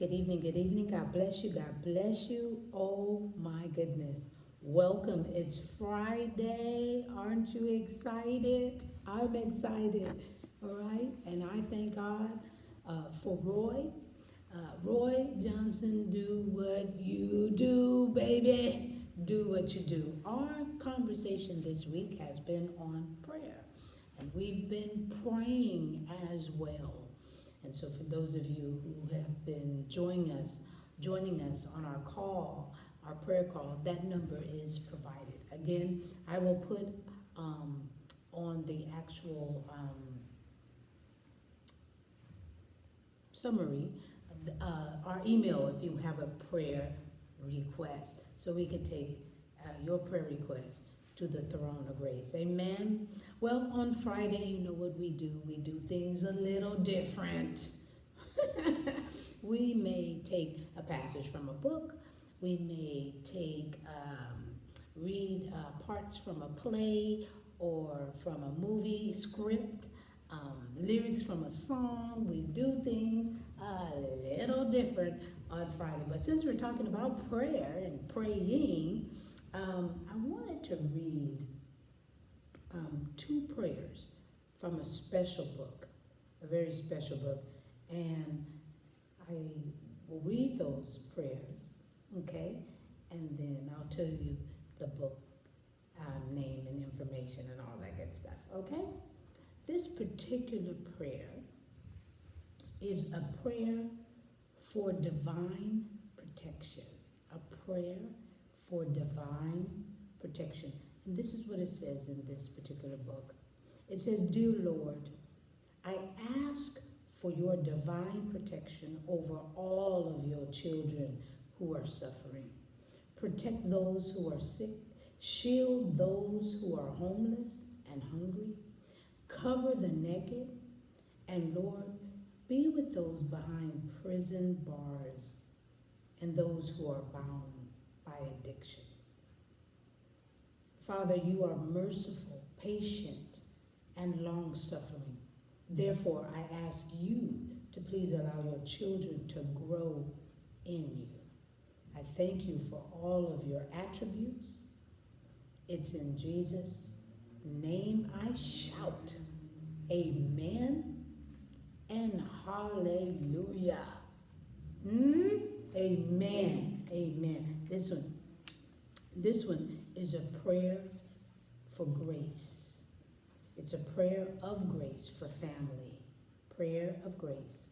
Good evening, good evening. God bless you, God bless you. Oh my goodness. Welcome. It's Friday. Aren't you excited? I'm excited. All right. And I thank God for Roy. Roy Johnson, do what you do, baby. Do what you do. Our conversation this week has been on prayer, and we've been praying as well. And so, for those of you who have been joining us on our call, our prayer call, that number is provided. Again, I will put on the actual summary our email if you have a prayer request, so we can take your prayer request to the throne of grace. Amen. Well, on Friday, you know what we do. We do things a little different. We may take a passage from a book. We may read parts from a play or from a movie script, lyrics from a song. We do things a little different on Friday. But since we're talking about prayer and praying, I wanted to read two prayers from a special book, a very special book, and I will read those prayers, okay, and then I'll tell you the book name and information and all that good stuff, okay? This particular prayer is a prayer for divine protection, a prayer for divine protection. And this is what it says in this particular book. It says, "Dear Lord, I ask for your divine protection over all of your children who are suffering. Protect those who are sick, shield those who are homeless and hungry, cover the naked, and Lord, be with those behind prison bars and those who are bound by addiction. Father, you are merciful, patient, and long-suffering. Therefore, I ask you to please allow your children to grow in you. I thank you for all of your attributes. It's in Jesus' name I shout. Amen and hallelujah." Amen. Amen. This one is a prayer for grace. It's a prayer of grace for family. Prayer of grace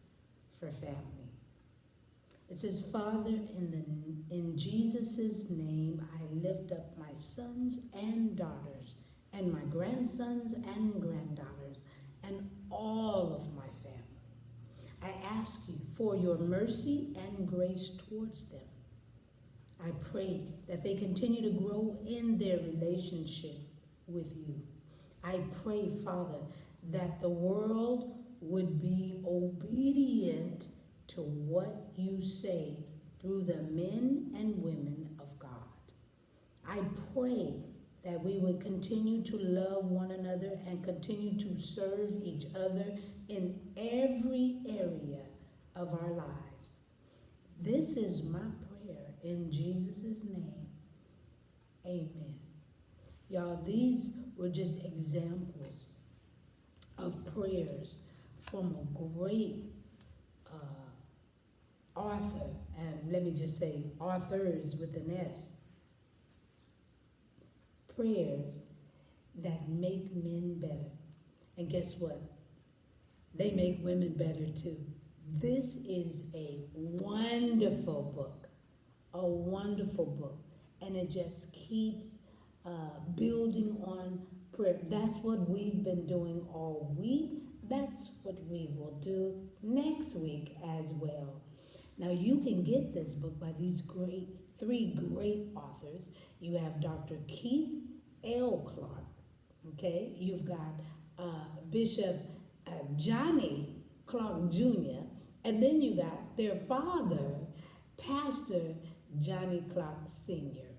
for family. It says, "Father, in Jesus' name, I lift up my sons and daughters and my grandsons and granddaughters and all of my family. I ask you for your mercy and grace towards them. I pray that they continue to grow in their relationship with you. I pray, Father, that the world would be obedient to what you say through the men and women of God. I pray that we would continue to love one another and continue to serve each other in every area of our lives. This is my prayer in Jesus' name. Amen." Y'all, these were just examples of prayers from a great author, and let me just say authors with an S. Prayers that make men better. And guess what? They make women better too. This is a wonderful book, and it just keeps building on prayer. That's what we've been doing all week. That's what we will do next week as well. Now, you can get this book by these three great authors. You have Dr. Keith L. Clark, okay? You've got Bishop Johnny Clark Jr., and then you got their father, Pastor Johnny Clark Sr.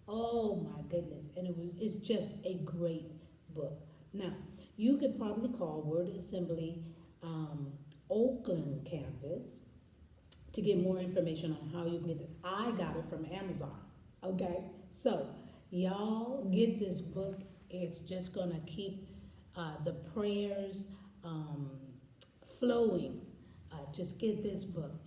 Oh my goodness, and it's just a great book. Now, you could probably call Word Assembly Oakland campus to get more information on how you can get it. I got it from Amazon. Okay, so y'all get this book. It's just gonna keep the prayers flowing. Just get this book.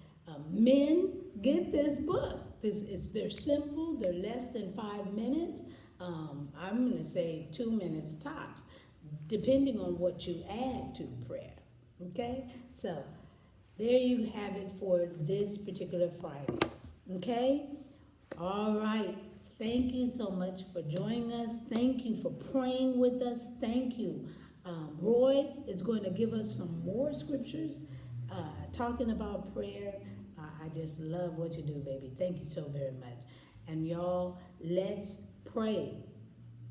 Men, get this book. They're simple. They're less than 5 minutes. I'm gonna say 2 minutes tops, depending on what you add to prayer. Okay, so there you have it for this particular Friday. Okay, all right. Thank you so much for joining us. Thank you for praying with us. Thank you. Roy is going to give us some more scriptures talking about prayer. I just love what you do, baby. Thank you so very much. And y'all, let's pray.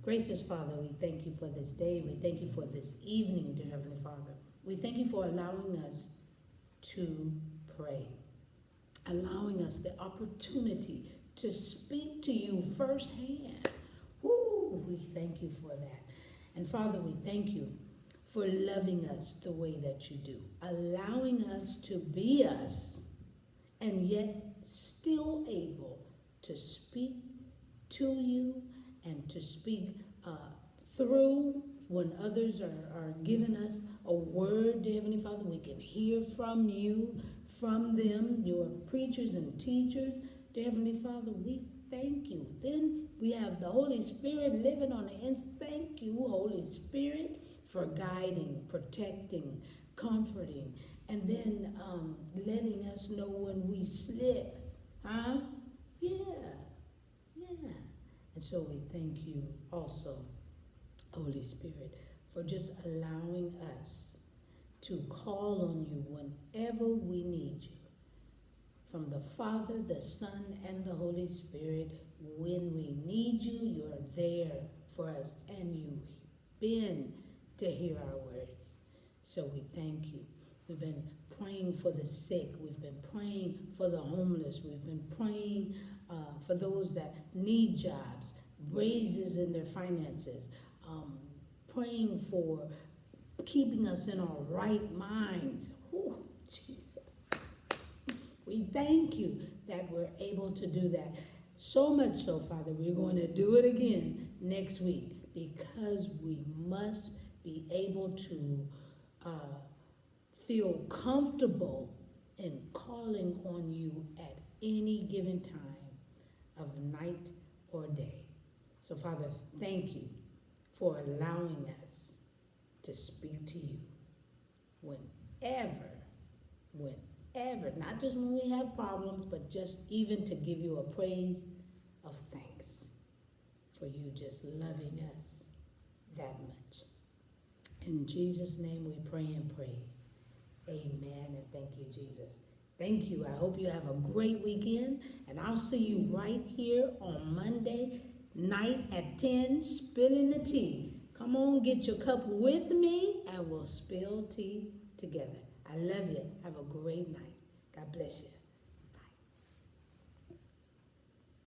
Gracious Father, we thank you for this day. We thank you for this evening, dear Heavenly Father. We thank you for allowing us to pray, allowing us the opportunity to speak to you firsthand. Woo, we thank you for that. And Father, we thank you for loving us the way that you do, allowing us to be us, and yet still able to speak to you and to speak through when others are giving us a word, dear Heavenly Father. We can hear from you, from them, your preachers and teachers. Dear Heavenly Father, we thank you. Then we have the Holy Spirit living on the inside. Thank you, Holy Spirit, for guiding, protecting, comforting, and then letting us know when we slip. Huh? Yeah. And so we thank you also, Holy Spirit, for just allowing us to call on you whenever we need you. From the Father, the Son, and the Holy Spirit, when we need you, you're there for us, and you've been to hear our words. So we thank you. We've been praying for the sick. We've been praying for the homeless. We've been praying for those that need jobs, raises in their finances, praying for keeping us in our right minds. Oh, Jesus. We thank you that we're able to do that. So much so, Father, we're going to do it again next week because we must be able to feel comfortable in calling on you at any given time of night or day. So, Father, thank you for allowing us to speak to you whenever, not just when we have problems, but just even to give you a praise of thanks for you just loving us that much. In Jesus' name we pray and praise. Amen, and thank you, Jesus. Thank you. I hope you have a great weekend, and I'll see you right here on Monday night at 10, spilling the tea. Come on, get your cup with me, and we'll spill tea together. I love you. Have a great night. God bless you.